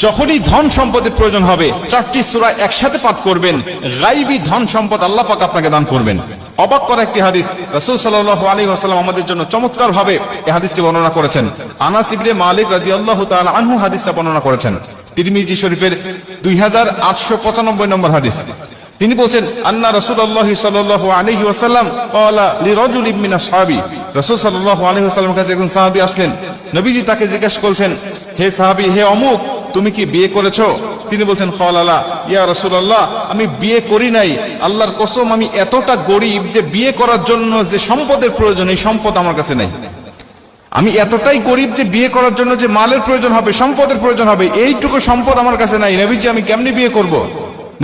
যখনই ধন সম্পদের প্রয়োজন হবে চারটি সূরা একসাথে পাঠ করবেন, গায়বী ধন সম্পদ আল্লাহ পাক আপনাকে দান করবেন। অবাক করা একটি হাদিস, রাসূল সাল্লাল্লাহু আলাইহি ওয়াসাল্লাম আমাদের জন্য চমৎকার ভাবে এই হাদিসটি বর্ণনা করেছেন। আনাস ইবনে মালিক রাদিয়াল্লাহু তাআলা আনহু হাদিসটা বর্ণনা করেছেন, তিরমিজি শরীফের 2895 নম্বর হাদিস। তিনি বলছেন, আন্না রাসূলুল্লাহ সাল্লাল্লাহু আলাইহি ওয়াসাল্লাম ক্বালা লিরাজুলিন মিন আসহাবি, রাসূল সাল্লাল্লাহু আলাইহি ওয়াসাল্লামের কাছে একজন সাহাবী আসলেন। নবীজি তাকে জিজ্ঞাসা করছেন, হে সাহাবী, হে অমুক, তুমি কি বিয়ে করেছো? তিনি বলছেন, ক্বালা ইয়া রাসূলুল্লাহ, আমি বিয়ে করি নাই। আল্লাহর কসম, আমি এতটা গরীব যে বিয়ে করার জন্য যে সম্পদের প্রয়োজন, এই সম্পদ আমার কাছে নাই। আমি এতটাই গরীব যে বিয়ে করার জন্য যে মালের প্রয়োজন হবে, সম্পদের প্রয়োজন হবে, এইটুকু সম্পদ আমার কাছে নাই। নবীজি, আমি কেমনে বিয়ে করব?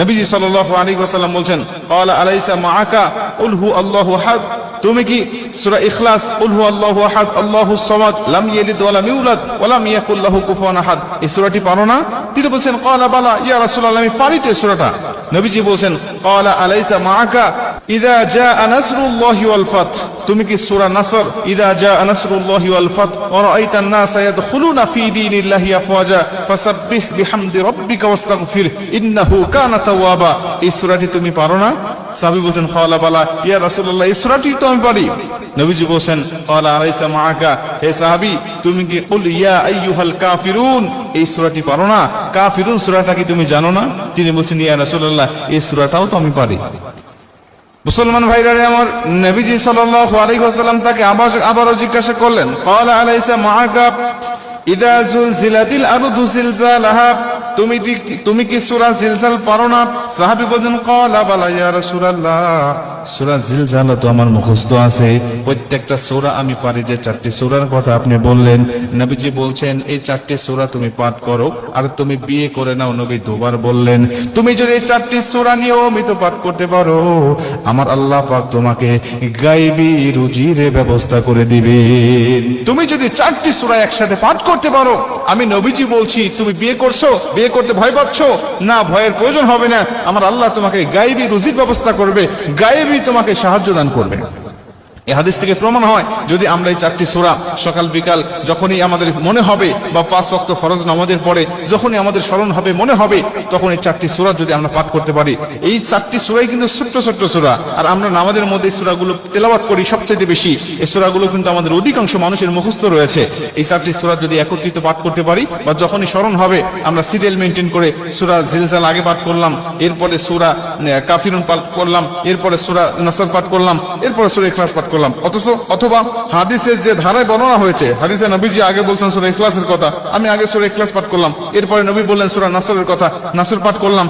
নবীজি সাল্লাল্লাহু আলাইহি ওয়াসাল্লাম বলছেন, ক্বালা আলাইসা মাআকা কুল হু আল্লাহু আহাদ, তুমি কি সূরা ইখলাস কুল হু আল্লাহু আহাদ আল্লাহুস সামাদ লাম ইয়ালিদ ওয়া লাম ইউলাদ ওয়া লাম ইয়াকুল লাহু কুফুয়ান আহাদ, এই সূরাটি পারো না? তিনি বলছেন, ক্বালা বালা ইয়া রাসূলুল্লাহ, আমি পারি তো এই সূরাটা। নবীজি বলছেন, ক্বালা আলাইসা মাআকা ইযা জাআ নাসরুল্লাহি ওয়াল ফাত, তুমি কি সূরা নাসর ইযা জাআ নাসরুল্লাহি ওয়াল ফাত ওয়া রাআইতান নাসা ইয়াদখুলুনা ফি দীনিল্লাহি আফওয়াজা ফাসাব্বিহ বিহামদি রাব্বিকা ওয়াস্তাগফির ইন্নাহু কানা তাওয়াবা, এই সূরাটি তুমি পারো না? সাহাবী বলছেন, ক্বালা বালা ইয়া রাসূলুল্লাহ, এই সূরাটি তো আমি পারি। নবীজি বলছেন, ক্বালা আলাইসা মাআকা, হে সাহাবী, তুমি কি কুল ইয়া আইয়ুহাল কাফিরুন, এই সূরাটি পারো না? কাফিরুন সূরাটা কি তুমি জানো না? তিনি বলছেন, ইয়া রাসূলুল্লাহ, এই সূরাটাও তো আমি পারি। মুসলমান ভাইরা আমার, নবীজি সাল্লাল্লাহু আলাইহি ওয়াসাল্লাম তাকে আবারও জিজ্ঞাসা করলেন, ক্বালা আলাইসা মাআকা ইযা যুলজিলাতিল আরদু জিলজালাহা, তুমি কি সূরা জিলজাল পারো না? সাহাবী বলেন, ক্বালা বালা ইয়া রাসূলুল্লাহ, সূরা জিলজাল তো আমার মুখস্থ আছে, প্রত্যেকটা সূরা আমি পারি। যে চারটি সূরার কথা আপনি বললেন, নবীজি বলছেন এই চারটি সূরা তুমি পাঠ করো, আর তুমি বিয়ে করে নাও। নবী দুবার বললেন, তুমি যদি এই চারটি সূরা নিয়মিত পাঠ করতে পারো, আমার আল্লাহ পাক তোমাকে গায়বী রুজির ব্যবস্থা করে দিবেন। তুমি যদি চারটি সূরা একসাথে পাঠ করতে পারো, আমি নবীজি বলছি, তুমি বিয়ে করছো, বিয়ে করতে ভয় পাচ্ছ না, ভয়ের প্রয়োজন হবে না। আমার আল্লাহ তোমাকে গায়বী রুজির ব্যবস্থা করবে, গায়বী তোমাকে সাহায্য দান করবে। এই হাদিস থেকে প্রমাণ হয়, যদি আমরা এই চারটি সূরা সকাল বিকাল যখনই আমাদের মনে হবে, বা 5 ওয়াক্ত ফরজ নামাজের পরে যখনই আমাদের স্মরণ হবে, মনে হবে, তখন এই চারটি সূরা যদি আমরা পাঠ করতে পারি, এই চারটি সূরাই কিন্তু ছোট্ট ছোট্ট সূরা, আর আমরা নামাজের মধ্যে এই সূরাগুলো তেলাওয়াত করি সবচেয়ে বেশি। এই সূরাগুলো কিন্তু আমাদের অধিকাংশ মানুষের মুখস্থ রয়েছে। এই চারটি সূরা যদি একত্রিত পাঠ করতে পারি, বা যখনই স্মরণ হবে, আমরা সিরিয়াল মেনটেন করে সূরা জিলজাল আগে পাঠ করলাম, এরপরে সূরা কাফিরুন পাঠ করলাম, এরপরে সূরা নাসর পাঠ করলাম, এরপরে সূরা ইখলাস পাঠ করলাম। অথবা হাদিসের যে ধারায় বর্ণনা হয়েছে, হাদিসে নবীজি আগে বলছেন সূরা ইখলাসের কথা, আমি আগে সূরা ইখলাস পাঠ করলাম, এরপরে নবী বললেন সূরা নাসরের কথা, নাসর পাঠ করলাম।